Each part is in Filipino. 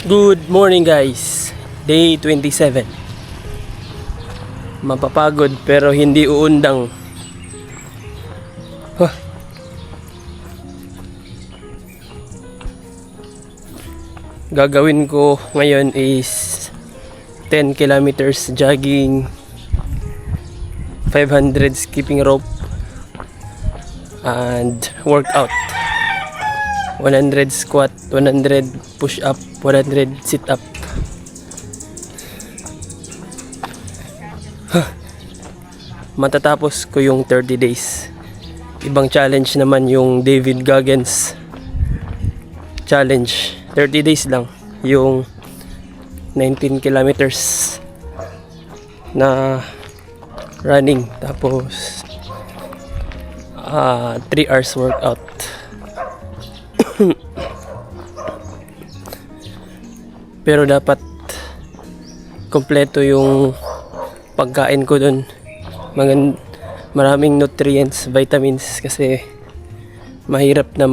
Good morning guys. Day 27. Mapapagod pero hindi uundang. Huh. Gagawin ko ngayon is 10 kilometers jogging, 500 skipping rope, and workout. 100 squat, 100 push up, 100 sit up. Matatapos ko yung 30 days. Ibang challenge naman yung David Goggins challenge. 30 days lang yung 19 kilometers na running, tapos 3 hours workout. Pero dapat kompleto yung pagkain ko dun. Maraming nutrients, vitamins, kasi mahirap na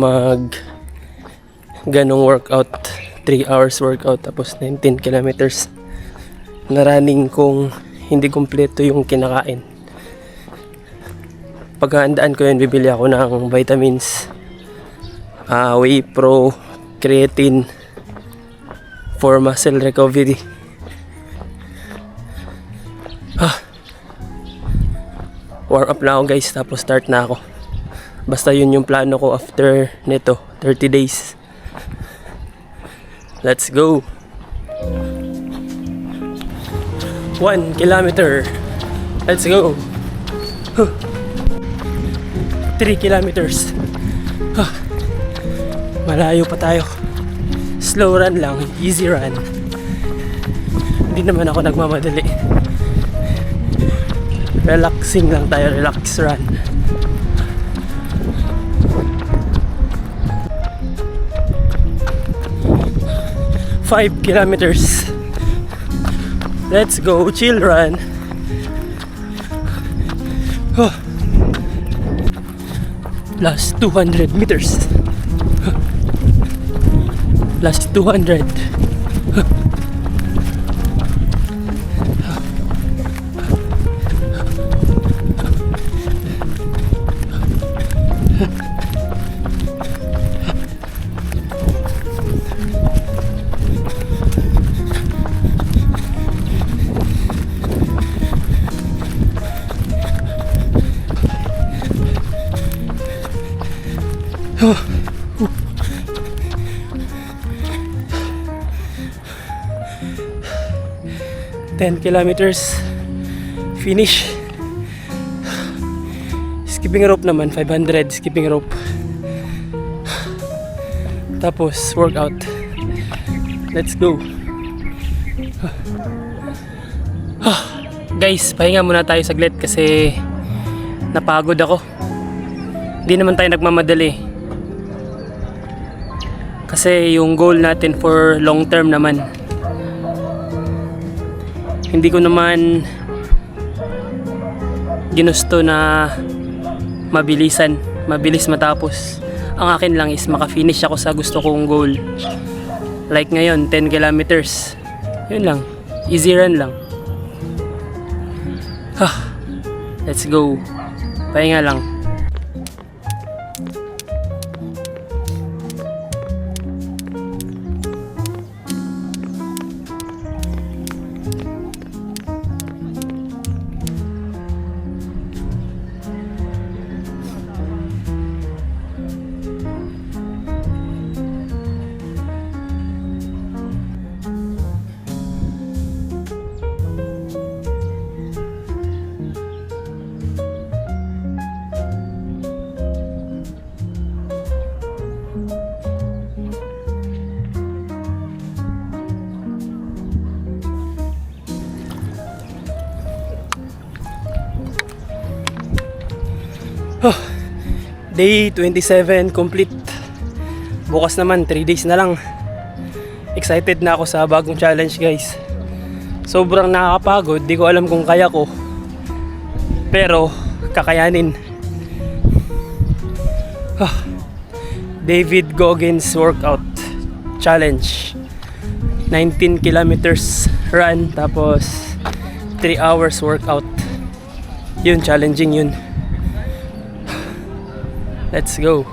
ganong workout, 3 hours workout tapos 19 kilometers na running kung hindi kompleto yung kinakain. Paghahandaan ko yun, bibili ako ng vitamins, whey pro, creatine for muscle recovery. Warm up na ako guys, tapos start na ako. Basta yun yung plano ko after nito 30 days. Let's go. 1 kilometer. Let's go. 3 kilometers. Malayo pa tayo. Slow run lang, easy run. Hindi naman ako nagmamadali. Relaxing lang tayo, relax run. Five kilometers. Let's go, chill run. Last 200 meters. Last 200. Oh. 10 kilometers finish. Skipping rope naman, 500 skipping rope, tapos workout. Let's go. Guys, pahinga muna tayo saglit kasi napagod ako. Hindi naman tayo nagmamadali kasi yung goal natin for long term naman. Hindi ko naman ginusto na mabilis matapos. Ang akin lang is maka-finish ako sa gusto kong goal. Like ngayon, 10 kilometers. Yun lang, easy run lang. Let's go. Pahinga lang. Day 27 complete. Bukas naman 3 days na lang. Excited na ako sa bagong challenge guys. Sobrang nakakapagod, di ko alam kung kaya ko, pero kakayanin. David Goggins workout challenge. 19 kilometers run, tapos 3 hours workout. Yun, challenging yun. Let's go.